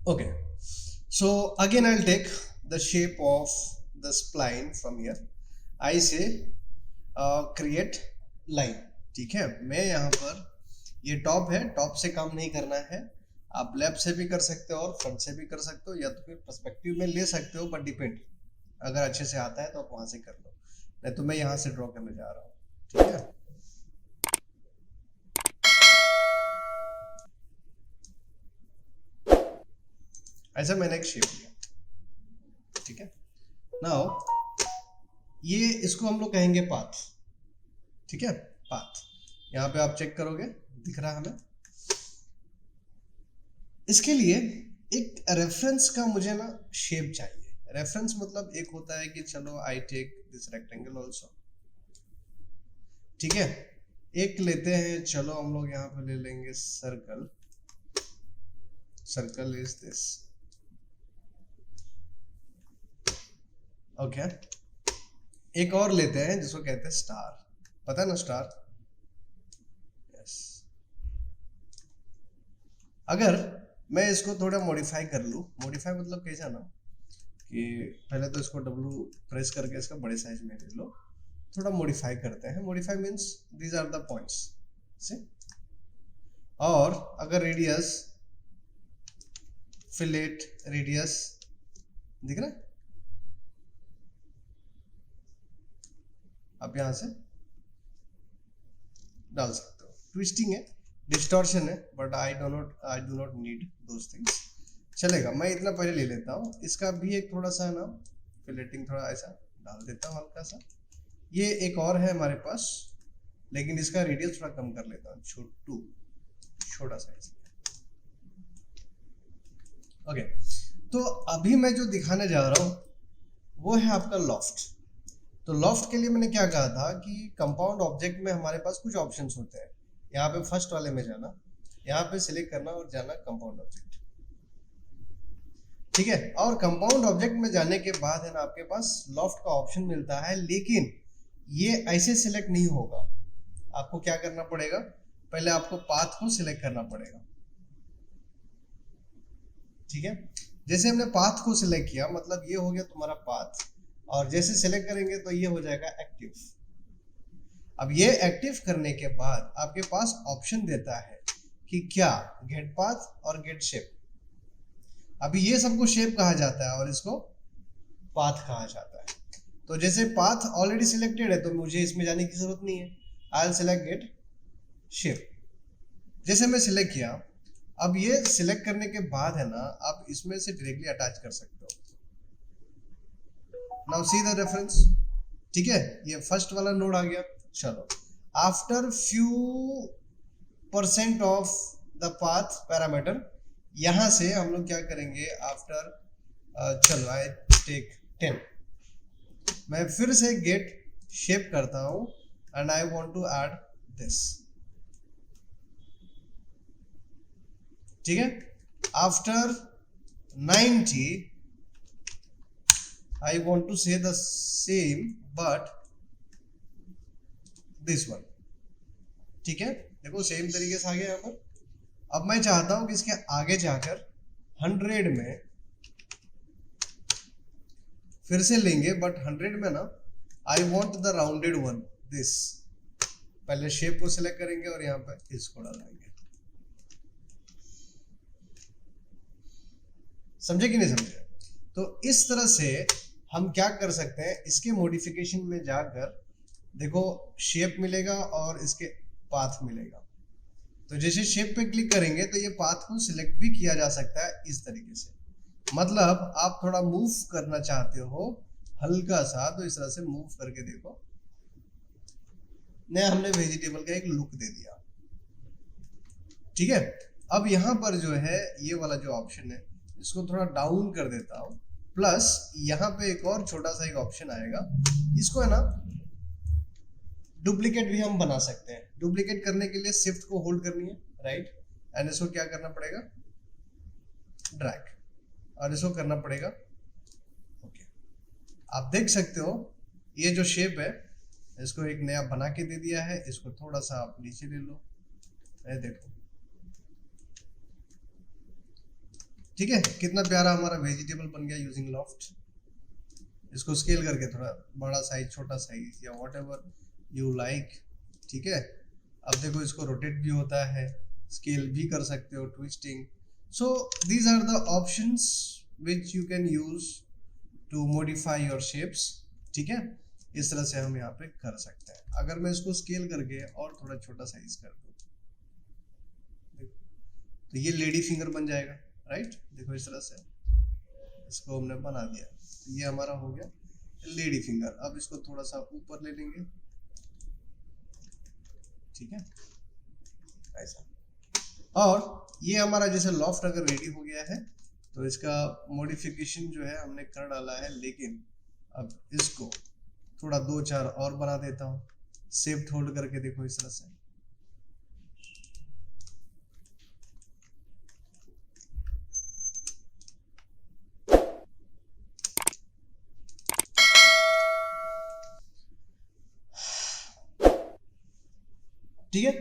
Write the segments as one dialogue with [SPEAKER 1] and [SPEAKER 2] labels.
[SPEAKER 1] Okay, so again I'll take the shape of the spline from here. I say create line. ठीक है, मैं यहाँ पर ये टॉप है, टॉप से काम नहीं करना है, आप लेफ्ट से भी कर सकते हो और फ्रंट से भी कर सकते हो, या तो फिर पर्सपेक्टिव में ले सकते हो, बट डिपेंड, अगर अच्छे से आता है तो आप वहां से कर लो, नहीं तो मैं यहाँ से ड्रॉ करने जा रहा हूँ। ठीक है, ऐसा मैंने एक शेप लिया। ठीक है, नाउ ये इसको हम लोग कहेंगे पाथ। ठीक है, पाथ यहाँ पे आप चेक करोगे, दिख रहा है हमें। इसके लिए एक रेफरेंस का मुझे ना शेप चाहिए। रेफरेंस मतलब एक होता है कि चलो I take this rectangle also. ठीक है, एक लेते हैं, चलो हम लोग यहाँ पे ले लेंगे circle. Circle is this. Okay, एक और लेते हैं जिसको कहते हैं स्टार। पता है ना स्टार? यस। अगर मैं इसको थोड़ा मॉडिफाई कर लूँ, मॉडिफाई मतलब कैसा ना कि पहले तो इसको W प्रेस करके इसका बड़े साइज में ले लो, थोड़ा मॉडिफाई करते हैं। Modify means these are the points से। और अगर रेडियस, फिलेट रेडियस दिख रहा है, आप यहां से डाल सकते हो। ट्विस्टिंग है, डिस्टॉर्शन है, but I do not need those things. चलेगा, मैं इतना पहले ले लेता हूँ। इसका भी एक थोड़ा सा ना फिलेटिंग थोड़ा ऐसा डाल देता हूँ हल्का सा। ये एक और है हमारे पास, लेकिन इसका रेडियस थोड़ा कम कर लेता हूँ, छोटा साइज। ओके, तो अभी मैं जो दिखाने जा रहा हूँ वो है आपका लॉफ्ट। तो लॉफ्ट के लिए मैंने क्या कहा था कि कंपाउंड ऑब्जेक्ट में हमारे पास कुछ ऑप्शंस होते हैं। यहाँ पे फर्स्ट वाले में जाना, यहाँ पे सिलेक्ट करना और जाना कंपाउंड ऑब्जेक्ट। ठीक है, और कंपाउंड ऑब्जेक्ट में जाने के बाद है ना आपके पास लॉफ्ट का ऑप्शन मिलता है, लेकिन ये ऐसे सिलेक्ट नहीं होगा। आपको क्या करना पड़ेगा, पहले आपको पाथ को सिलेक्ट करना पड़ेगा। ठीक है, जैसे हमने पाथ को सिलेक्ट किया, मतलब ये हो गया तुम्हारा पाथ, और जैसे सिलेक्ट करेंगे तो ये हो जाएगा एक्टिव। अब ये एक्टिव करने के बाद आपके पास ऑप्शन देता है कि क्या गेट पाथ और गेट शेप। अभी ये सबको शेप कहा जाता है और इसको पाथ कहा जाता है। तो जैसे पाथ ऑलरेडी सिलेक्टेड है तो मुझे इसमें जाने की जरूरत नहीं है, I will select get shape. जैसे मैं सिलेक्ट किया, अब ये सिलेक्ट करने के बाद है ना आप इसमें से डायरेक्टली अटैच कर सकते हो। Now see the reference. ठीक है, ये फर्स्ट वाला नोड आ गया। चलो, after few % of the path parameter, यहां से हम लोग क्या करेंगे, आफ्टर चलो आई टेक 10, मैं फिर से गेट शेप करता हूं and I want to add this. ठीक है, after 90 I want to say the same but this one। ठीक है, देखो सेम तरीके से आ गया यहाँ पर। अब मैं चाहता हूं कि इसके आगे जाकर 100 में फिर से लेंगे, बट 100 में ना I want the rounded one, this. पहले शेप को सिलेक्ट करेंगे और यहाँ पर इसको डालेंगे। समझे कि नहीं समझे? तो इस तरह से हम क्या कर सकते हैं, इसके मॉडिफिकेशन में जाकर देखो शेप मिलेगा और इसके पाथ मिलेगा। तो जैसे शेप पे क्लिक करेंगे तो ये पाथ को सिलेक्ट भी किया जा सकता है इस तरीके से। मतलब आप थोड़ा मूव करना चाहते हो हल्का सा, तो इस तरह से मूव करके देखो, नया हमने वेजिटेबल का एक लुक दे दिया। ठीक है, अब यहाँ पर जो है ये वाला जो ऑप्शन है इसको थोड़ा डाउन कर देता हूँ, प्लस यहाँ पे एक और छोटा सा एक ऑप्शन आएगा, इसको है ना डुप्लीकेट भी हम बना सकते हैं। डुप्लीकेट करने के लिए शिफ्ट को होल्ड करनी है, राइट, एंड इसको क्या करना पड़ेगा, ड्रैग, और इसको करना पड़ेगा ओके। आप देख सकते हो ये जो शेप है इसको एक नया बना के दे दिया है। इसको थोड़ा सा आप नीचे ले लो, ये देखो ठीक है, कितना प्यारा हमारा वेजिटेबल बन गया यूजिंग लॉफ्ट। इसको स्केल करके थोड़ा बड़ा साइज, छोटा साइज या व्हाट एवर यू लाइक। ठीक है, अब देखो इसको रोटेट भी होता है, स्केल भी कर सकते हो, twisting. So these are the options which you can use to modify your shapes. ठीक है, इस तरह से हम यहाँ पे कर सकते हैं। अगर मैं इसको स्केल करके और थोड़ा छोटा साइज कर दूँ तो ये लेडी फिंगर बन जाएगा, राइट। देखो इस तरह से इसको हमने बना दिया, तो ये हमारा हो गया लेडी फिंगर। अब इसको थोड़ा सा ऊपर ले लेंगे, ठीक है, ऐसा। और ये हमारा जैसे लॉफ्ट अगर रेडी हो गया है तो इसका मॉडिफिकेशन जो है हमने कर डाला है, लेकिन अब इसको थोड़ा 2-4 और बना देता हूँ, शिफ्ट होल्ड करके। देखो इस तरह से ठीक है,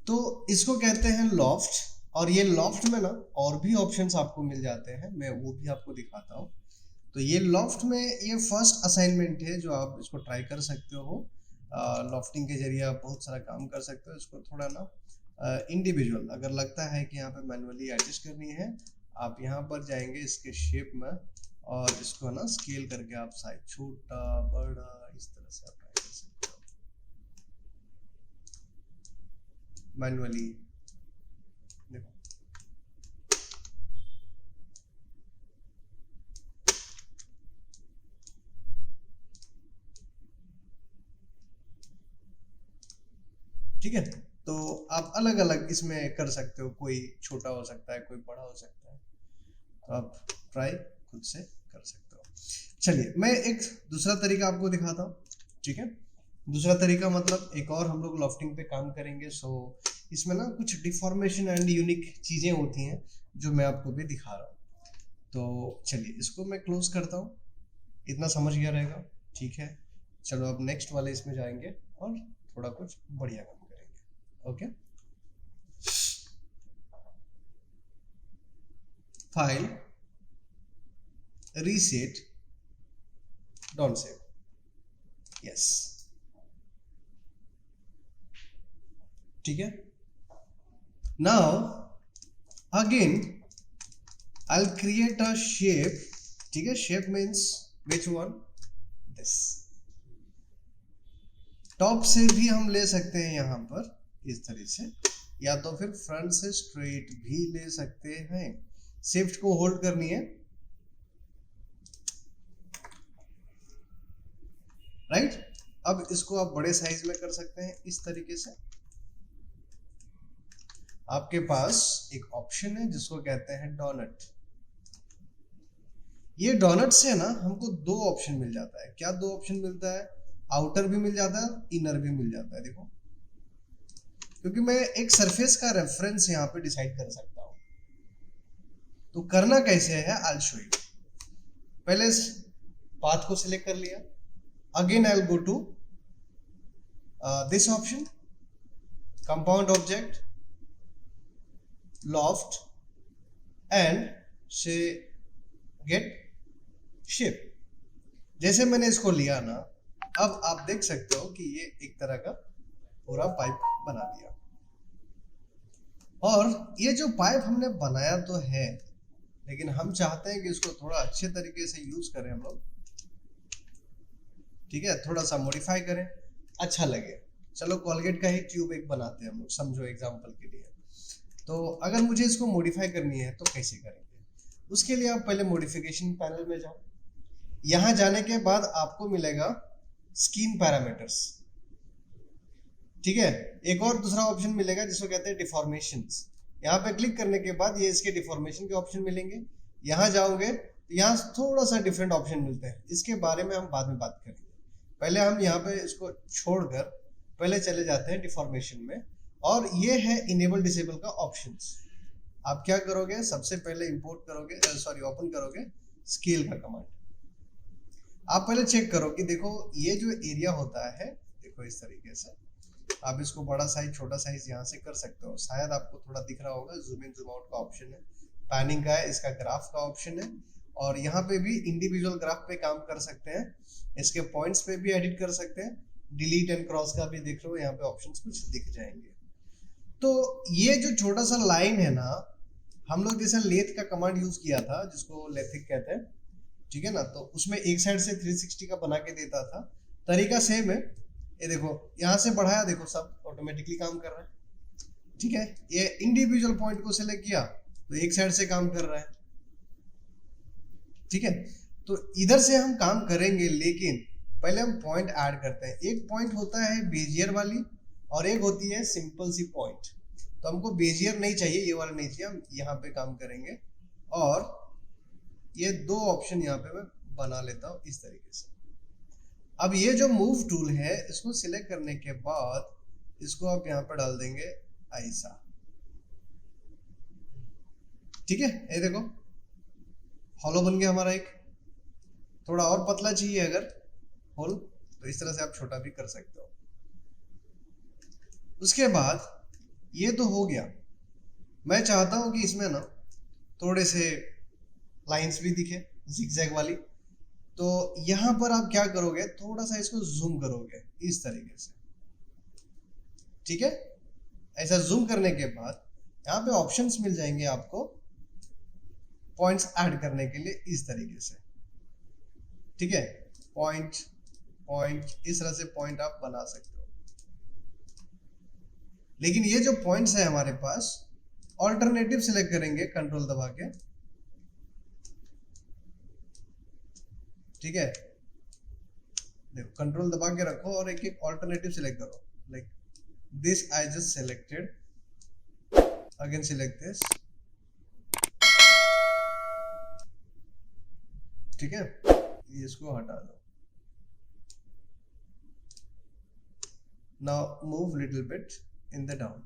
[SPEAKER 1] तो इसको कहते हैं लॉफ्ट। और ये लॉफ्ट में ना और भी ऑप्शंस आपको मिल जाते हैं, मैं वो भी आपको दिखाता हूँ। तो ये लॉफ्ट में ये फर्स्ट असाइनमेंट है जो आप इसको ट्राई कर सकते हो। लॉफ्टिंग के जरिए आप बहुत सारा काम कर सकते हो। इसको थोड़ा ना इंडिविजुअल अगर लगता है कि यहाँ पे मैनुअली एडजस्ट करनी है, आप यहाँ पर जाएंगे इसके शेप में और इसको ना स्केल करके आप साइज छोटा बड़ा इस तरह से आप ट्राई कर सकते हो मैनुअली। देखो ठीक है, तो आप अलग अलग इसमें कर सकते हो, कोई छोटा हो सकता है, कोई बड़ा हो सकता है, तो आप ट्राई खुद से कर सकते हो। चलिए मैं एक दूसरा तरीका आपको दिखाता हूँ। ठीक है, दूसरा तरीका मतलब एक और हम लोग लॉफ्टिंग पे काम करेंगे। सो इसमें ना कुछ डिफॉर्मेशन एंड यूनिक चीज़ें होती हैं जो मैं आपको भी दिखा रहा हूँ। तो चलिए इसको मैं क्लोज करता हूँ, इतना समझ गया रहेगा। ठीक है, चलो अब नेक्स्ट वाले इसमें जाएंगे और थोड़ा कुछ बढ़िया काम करेंगे। Okay, file, reset, don't save, yes. ठीक है, now again I'll create a shape। ठीक है, shape means which one, this. Top से भी हम ले सकते हैं यहाँ पर इस तरह से, या तो फिर फ्रंट से स्ट्रेट भी ले सकते हैं। शिफ्ट को होल्ड करनी है, राइट। अब इसको आप बड़े साइज में कर सकते हैं इस तरीके से। आपके पास एक ऑप्शन है जिसको कहते हैं डोनट। ये डोनट से ना हमको 2 ऑप्शन मिल जाता है। क्या 2 ऑप्शन मिलता है? आउटर भी मिल जाता है, इनर भी मिल जाता है। देखो, क्योंकि मैं एक सरफेस का रेफरेंस यहाँ पे डिसाइड कर सकता हूँ। तो करना कैसे है, आई विल शो यू। पहले पाथ को सिलेक्ट कर लिया, again I will go to this option, compound object, loft and से गेट शेप। जैसे मैंने इसको लिया ना, अब आप देख सकते हो कि ये एक तरह का पूरा पाइप बना दिया। और ये जो पाइप हमने बनाया तो है, लेकिन हम चाहते हैं कि इसको थोड़ा अच्छे तरीके से यूज करें हम लोग। ठीक है, थोड़ा सा मॉडिफाई करें, अच्छा लगे। चलो कोलगेट का ही ट्यूब एक बनाते हैं हम लोग, समझो एग्जांपल के लिए। तो अगर मुझे इसको मॉडिफाई करनी है तो कैसे करेंगे? उसके लिए आप पहले मॉडिफिकेशन पैनल में जाओ। यहाँ जाने के बाद आपको मिलेगा स्किन पैरामीटर्स। ठीक है, एक और दूसरा ऑप्शन मिलेगा जिसको कहते हैं डिफॉर्मेशंस। यहाँ पे क्लिक करने के बाद ये इसके डिफॉर्मेशन के ऑप्शन मिलेंगे। यहाँ जाओगे तो यहाँ थोड़ा सा डिफरेंट ऑप्शन मिलते हैं, इसके बारे में हम बाद में बात करेंगे। पहले हम यहाँ पे इसको छोड़कर पहले चले जाते हैं डिफॉर्मेशन में, और ये है इनेबल डिसेबल का ऑप्शंस। आप क्या करोगे, सबसे पहले इंपोर्ट करोगे, सॉरी ओपन करोगे स्केल का कमांड। आप पहले चेक करो कि देखो ये जो एरिया होता है, देखो इस तरीके से आप इसको बड़ा साइज छोटा साइज यहाँ से कर सकते हो। शायद आपको थोड़ा दिख रहा होगा, जूम इन जूम आउट का ऑप्शन है, पैनिंग का है, इसका ग्राफ का ऑप्शन है, और यहाँ पे भी इंडिविजुअल ग्राफ पे काम कर सकते हैं, इसके पॉइंट्स पे भी एडिट कर सकते हैं, डिलीट एंड क्रॉस का भी देख लो, यहाँ पे ऑप्शंस कुछ दिख जाएंगे। तो ये जो छोटा सा लाइन है ना, हम लोग जैसे लेथ का कमांड यूज किया था जिसको लेथिक कहते हैं, ठीक है ना, तो उसमें एक साइड से 360 का बना के देता था, तरीका सेम है। ये देखो यहाँ से बढ़ाया, देखो सब ऑटोमेटिकली काम कर रहा है, ठीक है। ये इंडिविजुअल पॉइंट को सिलेक्ट किया तो एक साइड से काम कर रहा है, ठीक है। तो इधर से हम काम करेंगे, लेकिन पहले हम पॉइंट ऐड करते हैं। एक पॉइंट होता है बेजियर वाली और एक होती है सिंपल सी पॉइंट। तो हमको बेजियर नहीं चाहिए, ये वाला नहीं चाहिए, हम यहाँ पे काम करेंगे। और ये दो ऑप्शन यहाँ पे मैं बना लेता हूँ इस तरीके से। अब ये जो मूव टूल है, इसको सिलेक्ट करने के बाद इसको आप यहाँ पर डाल देंगे ऐसा, ठीक है। ये देखो हॉलो बन गया हमारा एक। थोड़ा और पतला चाहिए अगर होल, तो इस तरह से आप छोटा भी कर सकते हो। उसके बाद ये तो हो गया, मैं चाहता हूं कि इसमें ना थोड़े से लाइंस भी दिखे जिगजैग वाली। तो यहां पर आप क्या करोगे, थोड़ा सा इसको जूम करोगे इस तरीके से, ठीक है। ऐसा जूम करने के बाद यहाँ पे ऑप्शंस मिल जाएंगे आपको पॉइंट्स ऐड करने के लिए इस तरीके से, ठीक है। पॉइंट पॉइंट इस तरह से पॉइंट आप बना सकते हो। लेकिन ये जो पॉइंट्स है हमारे पास, ऑल्टरनेटिव सिलेक्ट करेंगे कंट्रोल दबा के, ठीक है। देखो कंट्रोल दबा के रखो और एक एक ऑल्टरनेटिव सिलेक्ट करो, like this I just selected, again select this, ठीक है। इसको हटा दो। Now move little bit in the down.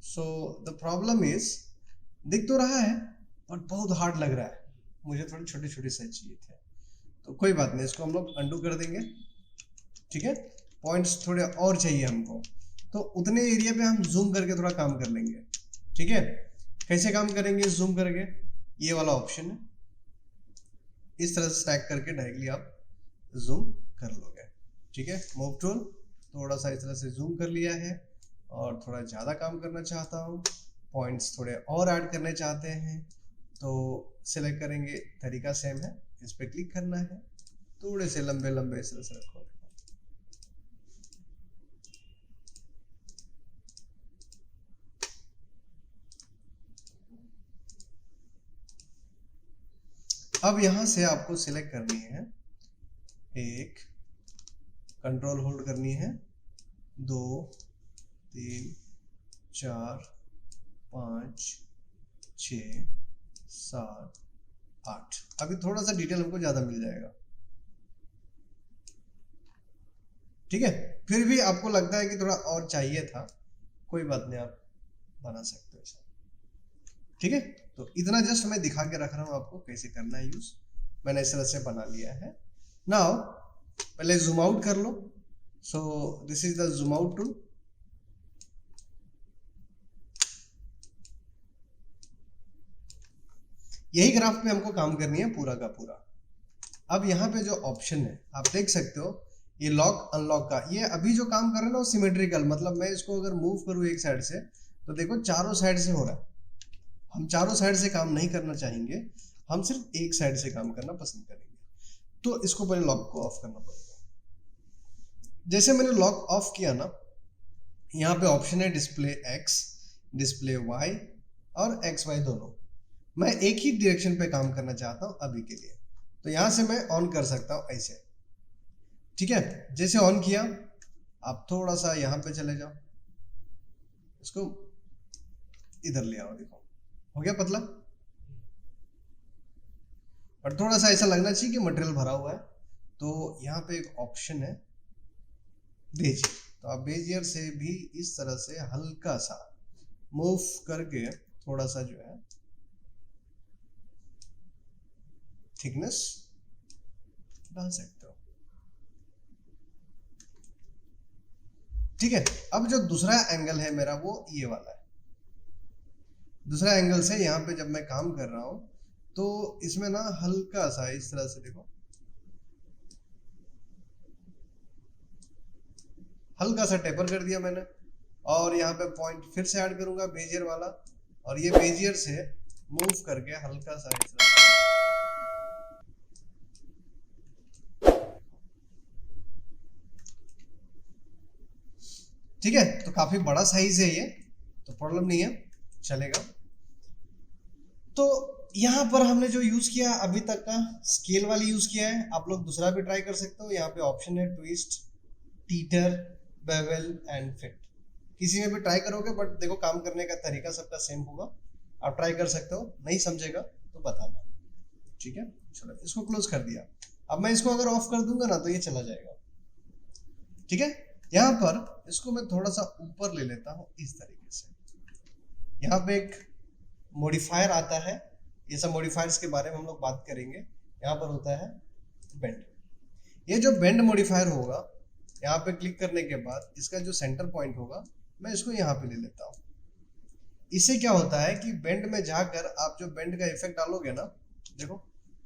[SPEAKER 1] So the problem is, दिख तो रहा है बट बहुत हार्ड लग रहा है, मुझे थोड़ी छोटी छोटी साइज चाहिए थे। तो कोई बात नहीं, इसको हम लोग अंडू कर देंगे, ठीक है। पॉइंट्स थोड़े और चाहिए हमको, तो उतने एरिया पे हम जूम करके थोड़ा काम कर लेंगे, ठीक है। कैसे काम करेंगे जूम करके, ये वाला ऑप्शन है, इस तरह से स्टैक करके डायरेक्टली आप जूम कर लोगे, ठीक है। मूव टूल, थोड़ा सा इस तरह से जूम कर लिया है, और थोड़ा ज़्यादा काम करना चाहता हूँ, पॉइंट्स थोड़े और ऐड करने चाहते हैं, तो सिलेक्ट करेंगे, तरीका सेम है, इस पर क्लिक करना है, थोड़े से लंबे लंबे इस तरह से रखो। अब यहां से आपको सिलेक्ट करनी है, एक कंट्रोल होल्ड करनी है, 2 3 4 5 6 7 8। अभी थोड़ा सा डिटेल हमको ज्यादा मिल जाएगा, ठीक है। फिर भी आपको लगता है कि थोड़ा और चाहिए था, कोई बात नहीं, आप बना सकते हो ऐसा, ठीक है। तो इतना जस्ट मैं दिखा के रख रहा हूं आपको कैसे करना है यूज। मैंने इस तरह से बना लिया है। नाउ पहले जूम आउट कर लो। So this is the zoom out tool. यही ग्राफ पे हमको काम करनी है पूरा का पूरा। अब यहाँ पे जो ऑप्शन है आप देख सकते हो, ये लॉक अनलॉक का, ये अभी जो काम कर रहे हैं ना वो सिमेट्रिकल, मतलब मैं इसको अगर मूव करूँ एक साइड से तो देखो चारों साइड से हो रहा है। हम चारों साइड से काम नहीं करना चाहेंगे, हम सिर्फ एक साइड से काम करना पसंद करेंगे। तो इसको पहले लॉक को ऑफ करना पड़ेगा। जैसे मैंने लॉक ऑफ किया ना, यहाँ पे ऑप्शन है डिस्प्ले एक्स, डिस्प्ले वाई और एक्स वाई दोनों। मैं एक ही डायरेक्शन पे काम करना चाहता हूँ अभी के लिए, तो यहाँ से मैं ऑन कर सकता हूँ ऐसे, ठीक है। जैसे ऑन किया, आप थोड़ा सा यहाँ पे चले जाओ, इसको इधर ले आओ, देखो हो गया पतला। और थोड़ा सा ऐसा लगना चाहिए कि मटेरियल भरा हुआ है। तो यहाँ पे एक ऑप्शन है बेजियर, तो आप बेजियर से भी इस तरह से हल्का सा मूव करके थोड़ा सा जो है थिकनेस डाल सकते हो, ठीक है। अब जो दूसरा एंगल है मेरा वो ये वाला है, दूसरा एंगल से यहाँ पे जब मैं काम कर रहा हूँ तो इसमें ना हल्का सा इस तरह से देखो, हल्का सा टेपर कर दिया मैंने, और यहाँ पे पॉइंट फिर से ऐड करूंगा बेजियर वाला, और ये बेजियर से मूव करके हल्का सा इस तरह से। ठीक है, तो काफी बड़ा साइज है ये, तो प्रॉब्लम नहीं है, चलेगा। तो यहाँ पर हमने जो यूज किया अभी तक का स्केल वाली यूज किया है, आप लोग दूसरा भी ट्राई कर सकते हो। यहाँ पे ऑप्शन है twist, Teeter, bevel and fit, किसी में भी ट्राई करोगे, बट देखो काम करने का तरीका सबका सेम होगा, आप ट्राई कर सकते हो, नहीं समझेगा तो बताना। ठीक है, चलो इसको क्लोज कर दिया। अब मैं इसको अगर ऑफ कर दूंगा ना तो ये चला जाएगा। ठीक है, यहाँ पर इसको मैं थोड़ा सा ऊपर ले लेता हूँ इस तरीके से। यहाँ पे एक मॉडिफायर आता है, ये सब मॉडिफायर्स के बारे में हम लोग बात करेंगे। यहाँ पर होता है बेंड, ये जो बेंड मॉडिफायर होगा, यहाँ पे क्लिक करने के बाद इसका जो सेंटर पॉइंट होगा मैं इसको यहाँ पे ले लेता हूँ। इससे क्या होता है कि बेंड में जाकर आप जो बेंड का इफेक्ट डालोगे ना, देखो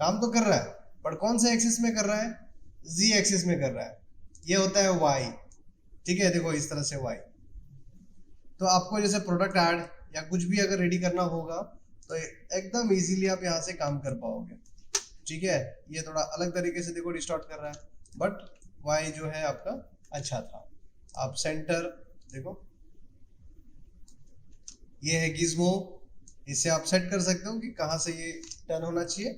[SPEAKER 1] काम तो कर रहा है, पर कौन से एक्सिस में कर रहा है, जी एक्सिस में कर रहा है, ये होता है वाई। ठीक है, देखो इस तरह से वाई। तो आपको जैसे प्रोडक्ट ऐड या कुछ भी अगर रेडी करना होगा तो एकदम इजीली आप यहाँ से काम कर पाओगे। ठीक है, ये थोड़ा अलग तरीके से देखो डिस्टॉर्ट कर रहा है, बट वाई जो है आपका अच्छा था। आप सेंटर देखो, ये है गिज्मो, इससे आप सेट कर सकते हो कि कहाँ से ये टर्न होना चाहिए।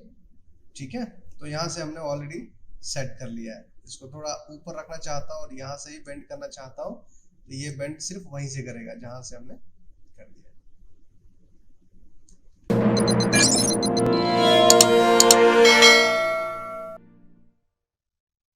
[SPEAKER 1] ठीक है, तो यहाँ से हमने ऑलरेडी सेट कर लिया है। इसको थोड़ा ऊपर रखना चाहता हूँ और यहाँ से ही बेंड करना चाहता हूँ, तो ये बेंड सिर्फ वहीं से करेगा जहाँ से हमने कर दिया।